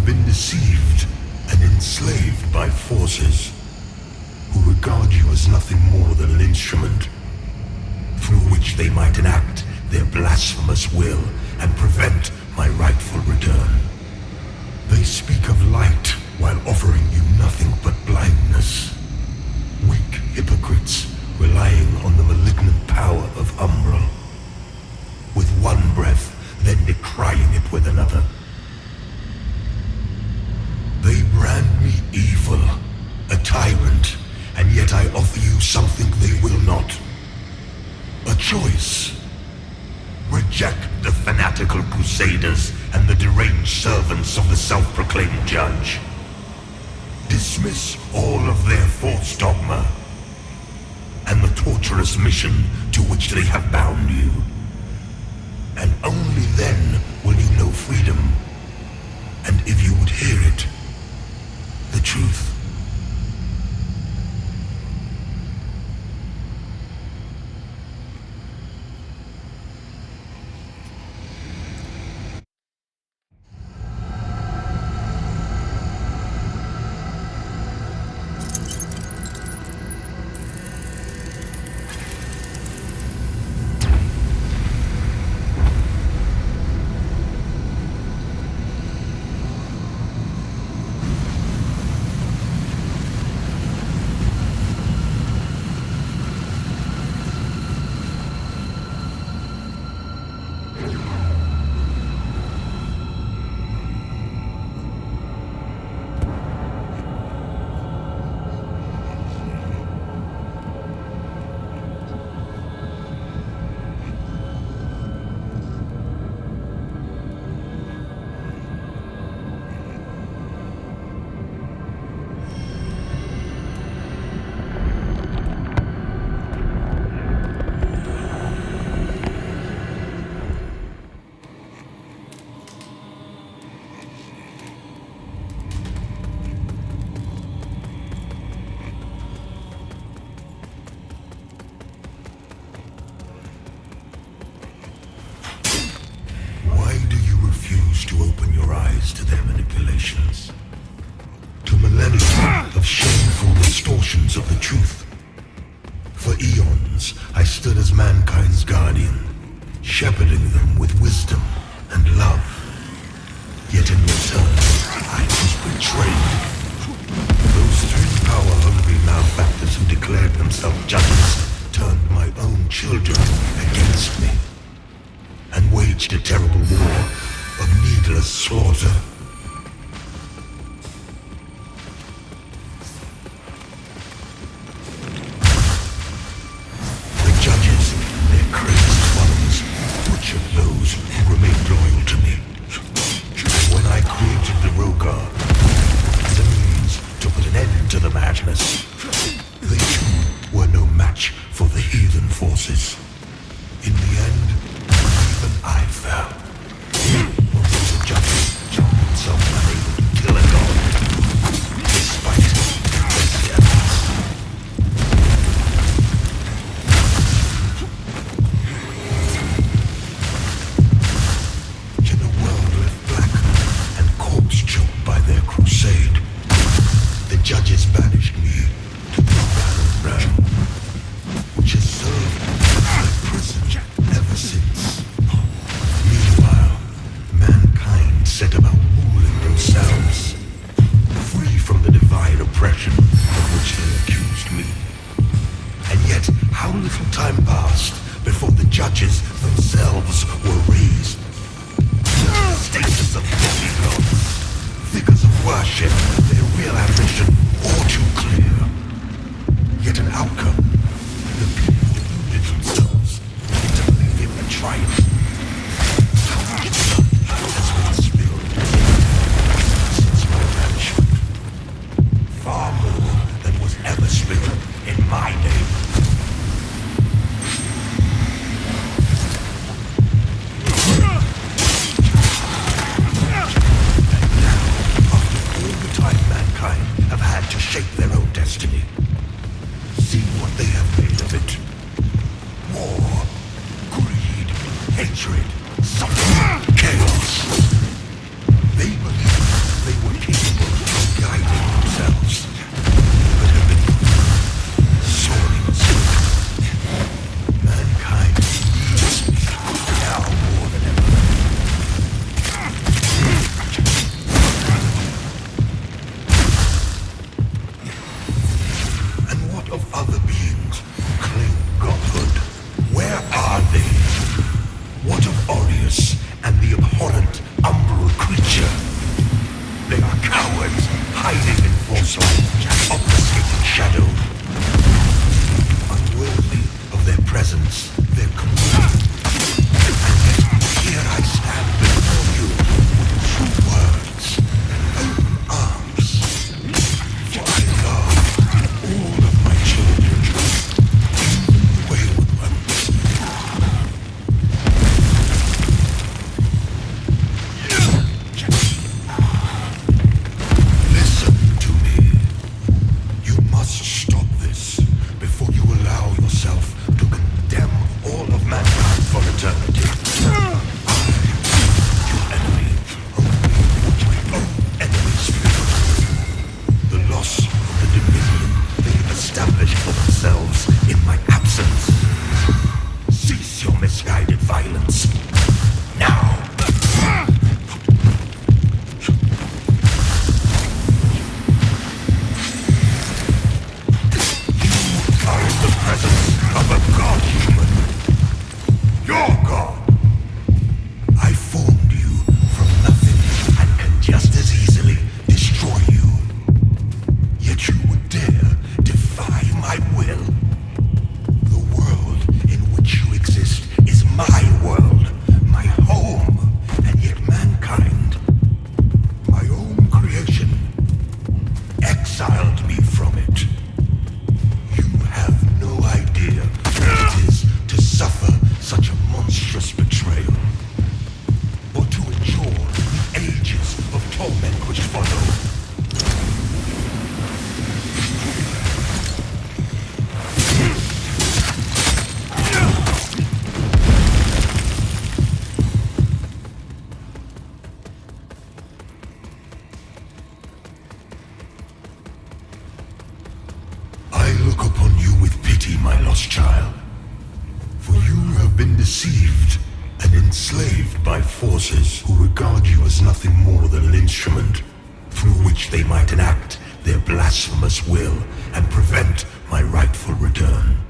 been deceived and enslaved by forces who regard you as nothing more than an instrument through which they might enact their blasphemous will and prevent my rightful return. They speak of light while offering you nothing but blindness. Weak hypocrites relying on the malignant power of Umbral. With one breath, then decrying it with another. They brand me evil, a tyrant, and yet I offer you something they will not. A choice. Reject the fanatical crusaders and the deranged servants of the self-proclaimed judge. Dismiss all of their false dogma and the torturous mission to which they have bound you. And only then will you know freedom. And if you would hear it, the truth. To open your eyes to their manipulations, to millennia of shameful distortions of the truth. For eons, I stood as mankind's guardian, shepherding them with wisdom and love. Yet in return, I was betrayed. Those three power-hungry malefactors who declared themselves judges turned my own children against me and waged a terrible war of needless slaughter. The judges and their crazed followers butchered those who remained loyal to me. And when I created the Rogar as a means to put an end to the madness, they too were no match for the heathen forces. In the end, even I fell. The judge found himself unable to kill a god, despite his best efforts. In a world left black and corpse-choked by their crusade, the judges banished me which follow. I look upon you with pity, my lost child. For you have been deceived and enslaved by forces who regard you as nothing more than an instrument through which they might enact their blasphemous will and prevent my rightful return.